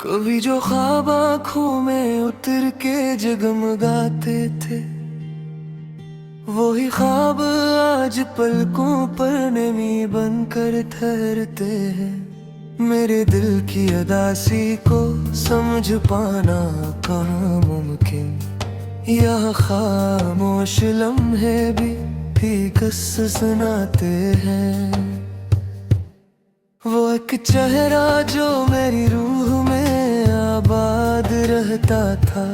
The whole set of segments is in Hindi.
कभी जो ख्वाब आँखों में उतर के जगमगाते थे, वही ख्वाब आज पलकों पर नमी बनकर ठहरते हैं। मेरे दिल की अदासी को समझ पाना कहाँ मुमकिन, यह खामोश लम्हे भी किस्से सुनाते हैं। वो एक चेहरा जो मेरी रूह में आबाद रहता था,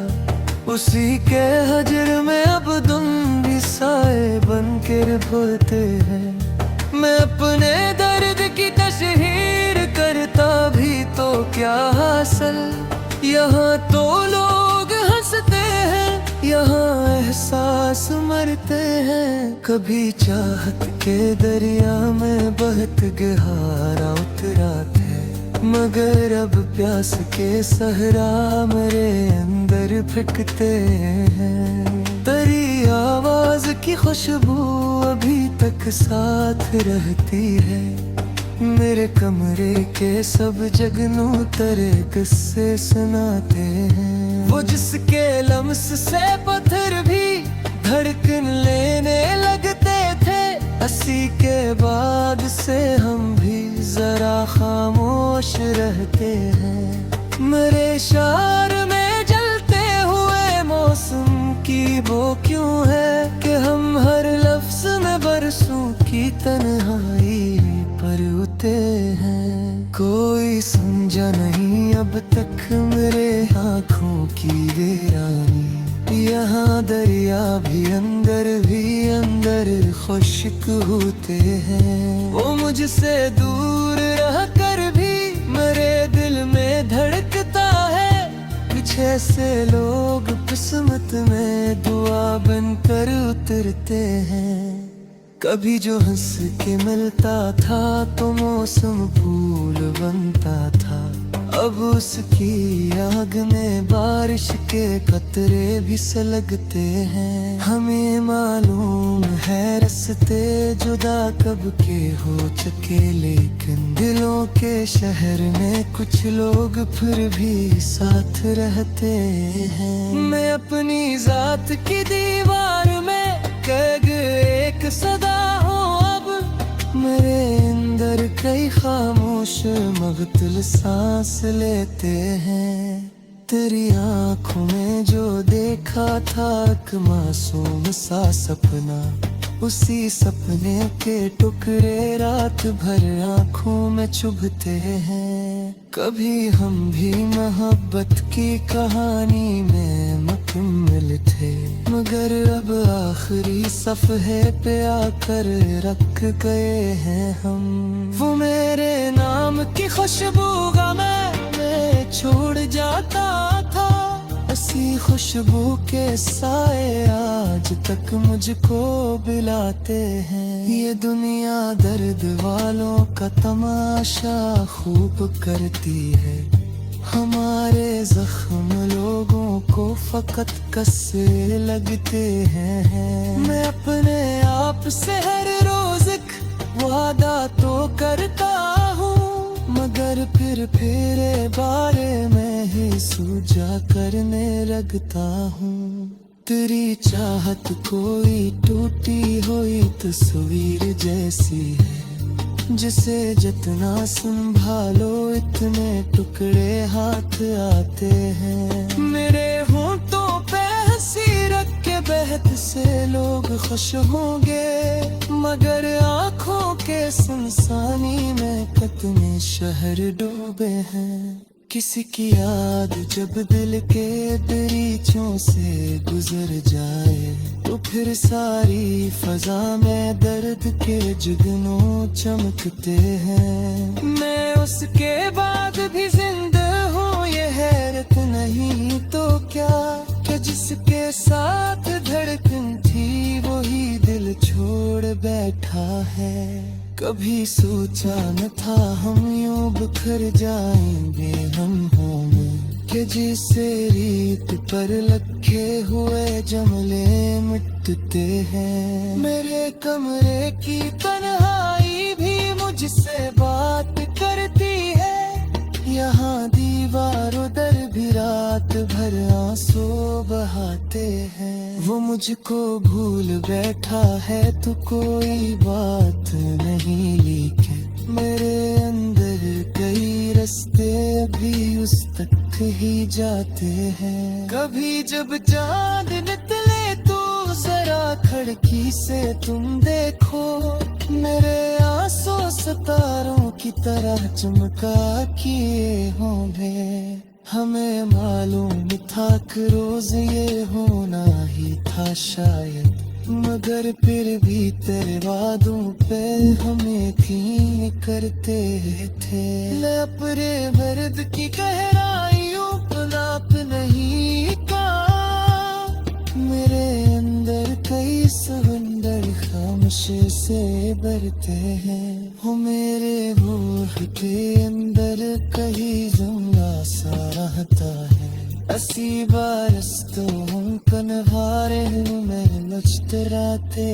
उसी के हजर में अब तुम भी साए बन कर भूलते हैं। मैं अपने दर्द की तशहीर करता भी तो क्या हासिल, यहाँ तो लोग हंसते हैं, यहाँ एहसास मरते हैं। कभी चाहत के दरिया में बहत गहरा उतरा थे, मगर अब प्यास के सहरा मेरे अंदर फेंकते हैं। तेरी आवाज की खुशबू अभी तक साथ रहती है, मेरे कमरे के सब जगनू तेरे किस्से सुनाते हैं। वो जिसके लम्स से पत्थर भी धड़कन लेने लगते थे, हंसी के बाद से हम भी जरा खामोश रहते हैं। मेरे शार में जलते हुए मौसम की वो क्यों है कि हम हर लफ्ज में बरसों की तन्हाई पर उते हैं। कोई समझा नहीं अब तक मेरे आँखों की वीरानी, यहाँ दरिया भी अंदर खुश्क होते हैं। वो मुझसे दूर रह कर भी मेरे दिल में धड़कता है, पीछे से लोग किस्मत में दुआ बनकर उतरते हैं। कभी जो हंस के मिलता था तो मौसम फूल बनता था, अब उसकी आग में बारिश के कतरे भी सलगते हैं। हमें मालूम है रास्ते जुदा कब के हो चुके, लेकिन दिलों के शहर में कुछ लोग फिर भी साथ रहते हैं। मैं अपनी जात की दीवार में कैद एक सदा हूँ, अब मेरे अंदर कई खामोश मगतल सांस लेते हैं। तेरी आँखों में जो देखा था एक मासूम सा सपना, उसी सपने के टुकड़े रात भर आँखों में चुभते हैं। कभी हम भी मोहब्बत की कहानी में मुकम्मल थे, मगर अब आखिरी सफ़हे पे आकर रख गए हैं हम। वो मेरे नाम की खुशबू में छोड़ जाता था, ऐसी खुशबू के साए आज तक मुझको बिलाते हैं। ये दुनिया दर्द वालों का तमाशा खूब करती है, हमारे जख्म लोगों को फकत कस्से लगते हैं। मैं अपने आप से हर रोज एक वादा तो करता हूँ, मगर फिर फेरे बारे में ही सूझा करने लगता हूँ। तेरी चाहत कोई टूटी हुई तस्वीर जैसी है, जिसे जितना संभालो इतने टुकड़े हाथ आते हैं। मेरे होंठों पे हंसी रख के बहत से लोग खुश होंगे, मगर आँखों के सुनसानी में कितने शहर डूबे हैं। किसी की याद जब दिल के दरीचों से गुजर जाए, तो फिर सारी फजा में दर्द के जुगनू चमकते हैं। मैं उसके बाद भी जिंदा हूँ, ये हैरत नहीं तो क्या, कि जिसके साथ धड़कन थी वही दिल छोड़ बैठा है। कभी सोचा न था हम यूं बिखर जाएंगे लम्हों में, कि जिसे रीत पर लखे हुए जमले मिटते हैं। मेरे कमरे की तन्हाई भी मुझसे बात करती है। यहाँ दीवार उधर भी रात भर आंसू बहाते हैं। वो मुझको भूल बैठा है तो कोई बात नहीं लिखे। मेरे अंदर कई रास्ते भी उस तक ही जाते हैं। कभी जब चांद निकले तो जरा खिड़की से तुम देखो। मेरे आंसू सितारों की तरह चमका किए होंगे। हमें मालूम था कि रोज ये होना ही था शायद, मगर फिर भी तेरे वादों पे हम यकीन करते थे। मैं अपने दर्द की गहराइयों गुलाब नहीं का। मेरे अंदर कई समंदर खामोशी से भरते हैं। हो मेरे रूह के अंदर कहीं जंगला सा रहता है। असी बारस तो हम कनवारे में मुस्कुराते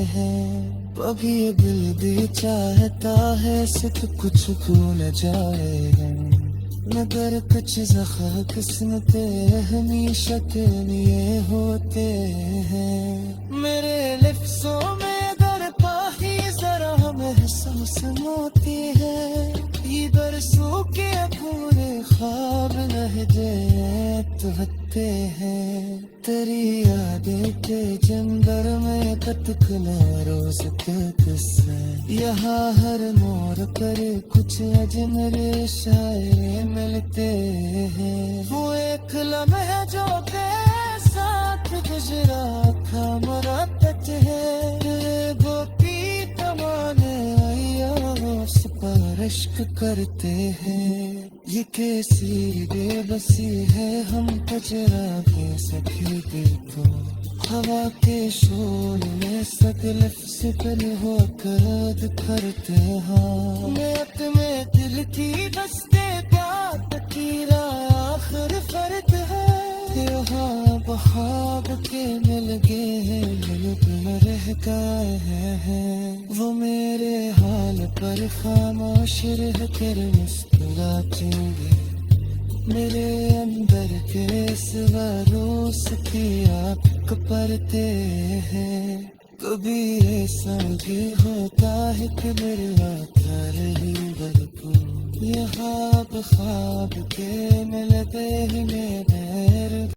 हैं। कभी दिल भी चाहता है सिर्फ कुछ खो न जाए, मगर कुछ जख्म किस्मते हमेशा के लिए होते हैं। मेरे लफ्ज़ों में दर पाही जरा महसूस होती है। ये बरसों के पूरे ख्वाब लहजे तो हत्ते हैं। तेरी यादें के जंबर में कतकना रोज के किस्से। यहाँ हर मोड़ पर कुछ अजनबी शायर मिलते हैं। वो एक लम्हा जो के साथ गुजरा था मुरब्बत है। वो की तमाने उस पर इश्क करते हैं। ये कैसी बेबसी है हम कचरा के सखी दिल को। हवा के शोर में सकल सिकल होकर करते हैं। मेत में दिल की बसते बात कीरा आखिर फर्क है। यहाँ बहाब के मिल गए मिल रह गए हैं। वो मेरे हाल पर खामोश रह कर मुस्कुराएंगे। मेरे अंदर के सवारों की आप परते हैं। कभी ऐसा भी होता है कि मेरे आता रही भरपूर। यहाँ ख्वाब के मिलते ही मेरे